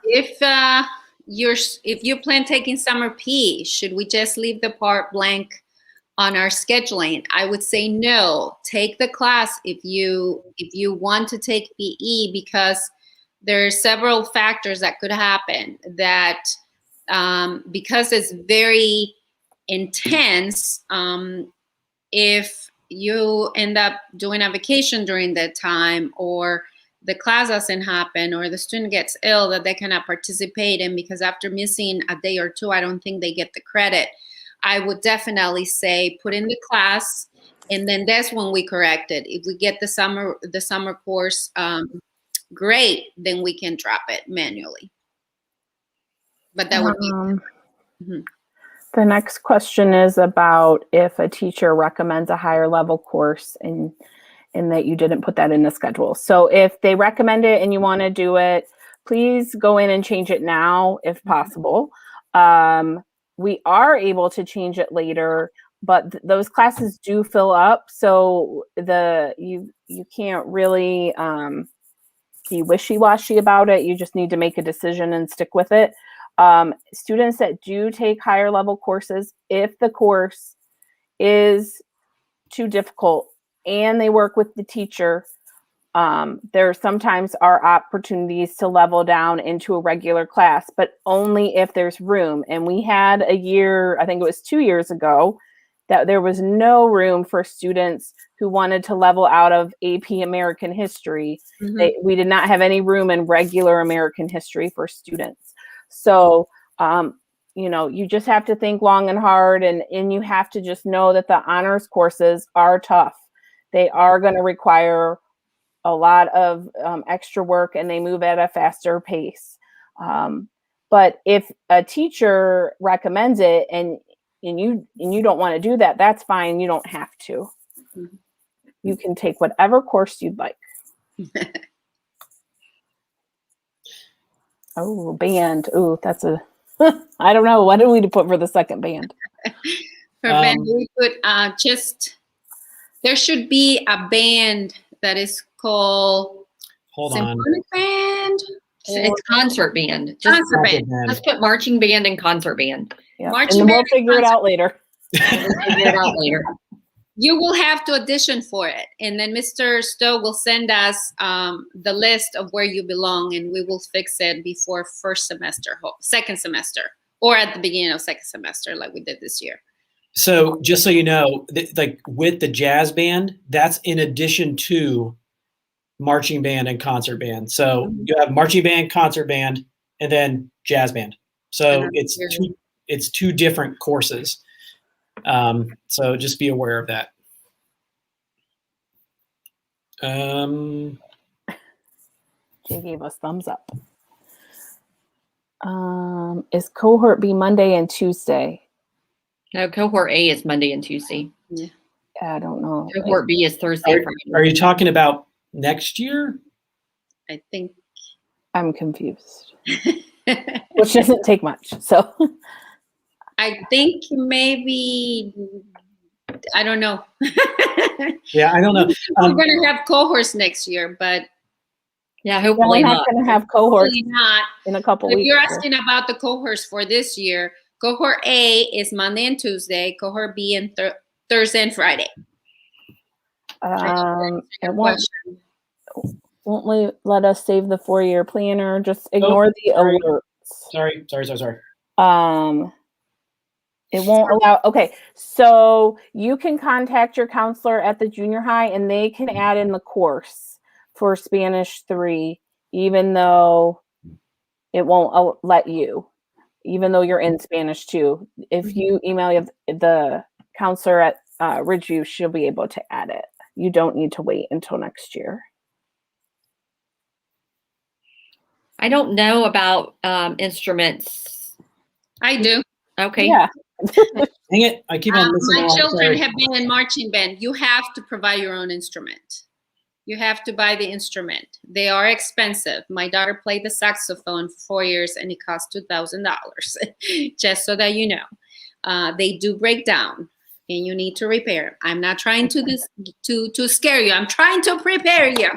If you plan taking summer PE, should we just leave the part blank on our scheduling? I would say no. Take the class if you want to take PE, because there are several factors that could happen that because it's very intense, if you end up doing a vacation during that time, or the class doesn't happen, or the student gets ill, that they cannot participate in, because after missing a day or two, I don't think they get the credit. I would definitely say put in the class, and then that's when we correct it. If we get the summer course, great, then we can drop it manually. But that would be. The next question is about if a teacher recommends a higher level course and that you didn't put that in the schedule. So if they recommend it and you want to do it, please go in and change it now if possible. We are able to change it later, but those classes do fill up. So you can't really be wishy-washy about it. You just need to make a decision and stick with it. Students that do take higher level courses, if the course is too difficult and they work with the teacher, there sometimes are opportunities to level down into a regular class, but only if there's room. And we had a year, I think it was 2 years ago, that there was no room for students who wanted to level out of AP American History. We did not have any room in regular American history for students. So, you just have to think long and hard, and you have to just know that the honors courses are tough. They are going to require a lot of extra work, and they move at a faster pace. But if a teacher recommends it and you don't want to do that, that's fine. You don't have to. You can take whatever course you'd like. Oh, band. Oh, that's a, I don't know. What do we put for the second band? For band, we put there should be a band that is called Symphonic Band. It's concert band. Concert band. Let's put marching band and concert band. Yeah. And we'll figure it out later. You will have to audition for it, and then Mr. Stowe will send us the list of where you belong, and we will fix it before second semester, or at the beginning of second semester, like we did this year. So just so you know, like with the jazz band, that's in addition to marching band and concert band. So you have marching band, concert band, and then jazz band. So it's two different courses. So just be aware of that. Jay gave us thumbs up. Is cohort B Monday and Tuesday? No, cohort A is Monday and Tuesday. Yeah. I don't know. Cohort B is Thursday. Are you talking about next year? I think I'm confused. Which doesn't take much. So I think maybe, I don't know. Yeah, I don't know. We're going to have cohorts next year, but yeah, hopefully we're not going to have cohorts in a couple weeks. If you're asking about the cohorts for this year, cohort A is Monday and Tuesday, cohort B and Thursday and Friday. It won't let us save the 4-year planner. Just ignore the alerts. Sorry. It won't allow. Okay, so you can contact your counselor at the junior high, and they can add in the course for Spanish 3, even though it won't let you, even though you're in Spanish 2. If you email the counselor at Ridgeview, she'll be able to add it. You don't need to wait until next year. I don't know about instruments. I do. Okay. Yeah. Dang it, I keep on missing My out. children Sorry. have been in marching band. You have to provide your own instrument. You have to buy the instrument. They are expensive. My daughter played the saxophone for 4 years and it cost $2,000, just so that you know. They do break down and you need to repair. I'm not trying to scare you. I'm trying to prepare you.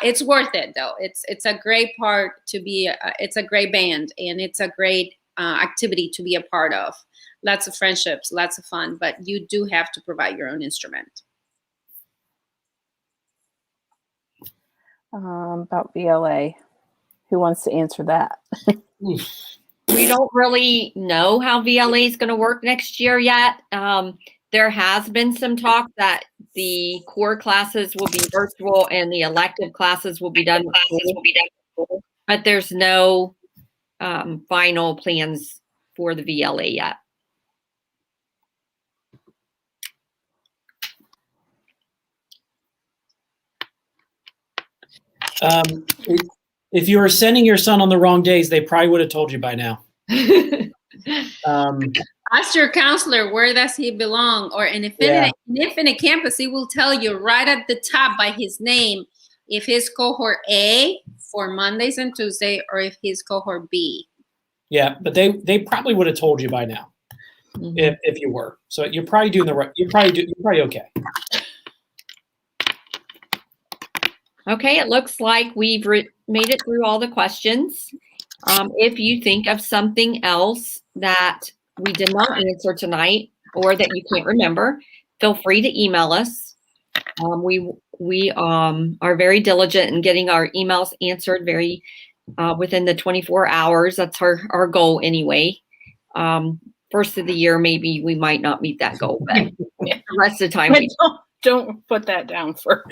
It's worth it though. It's a great part to be, it's a great band and it's a great activity to be a part of. Lots of friendships, lots of fun, but you do have to provide your own instrument. About VLA. Who wants to answer that? We don't really know how VLA is going to work next year yet. There has been some talk that the core classes will be virtual and the elective classes will be done virtual, but there's no final plans for the VLA yet. If you were sending your son on the wrong days, they probably would have told you by now. Ask your counselor, where does he belong? Or in Infinite Campus, he will tell you right at the top by his name if he's cohort A for Mondays and Tuesday or if he's cohort B. Yeah, but they probably would have told you by now if you were. So you're probably doing the right. You're probably okay. Okay, it looks like we've made it through all the questions. If you think of something else that we did not answer tonight or that you can't remember, feel free to email us. We are very diligent in getting our emails answered very within the 24 hours. That's our goal anyway. First of the year, maybe we might not meet that goal, but the rest of the time we Don't put that down for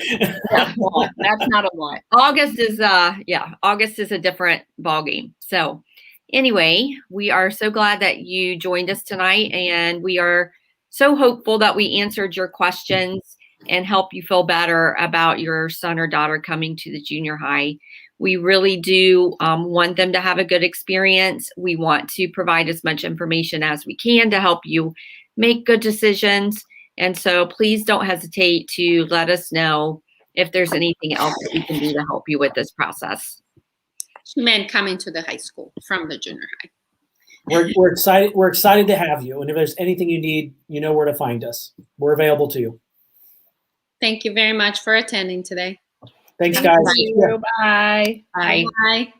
that's not a lot. August is a different ballgame. So anyway, we are so glad that you joined us tonight, and we are so hopeful that we answered your questions and help you feel better about your son or daughter coming to the junior high. We really do want them to have a good experience. We want to provide as much information as we can to help you make good decisions. And so please don't hesitate to let us know if there's anything else that we can do to help you with this process. She meant coming to the high school from the junior high. We're excited. We're excited to have you. And if there's anything you need, you know where to find us. We're available to you. Thank you very much for attending today. Thanks, guys. Thank you. Bye. Bye. Bye.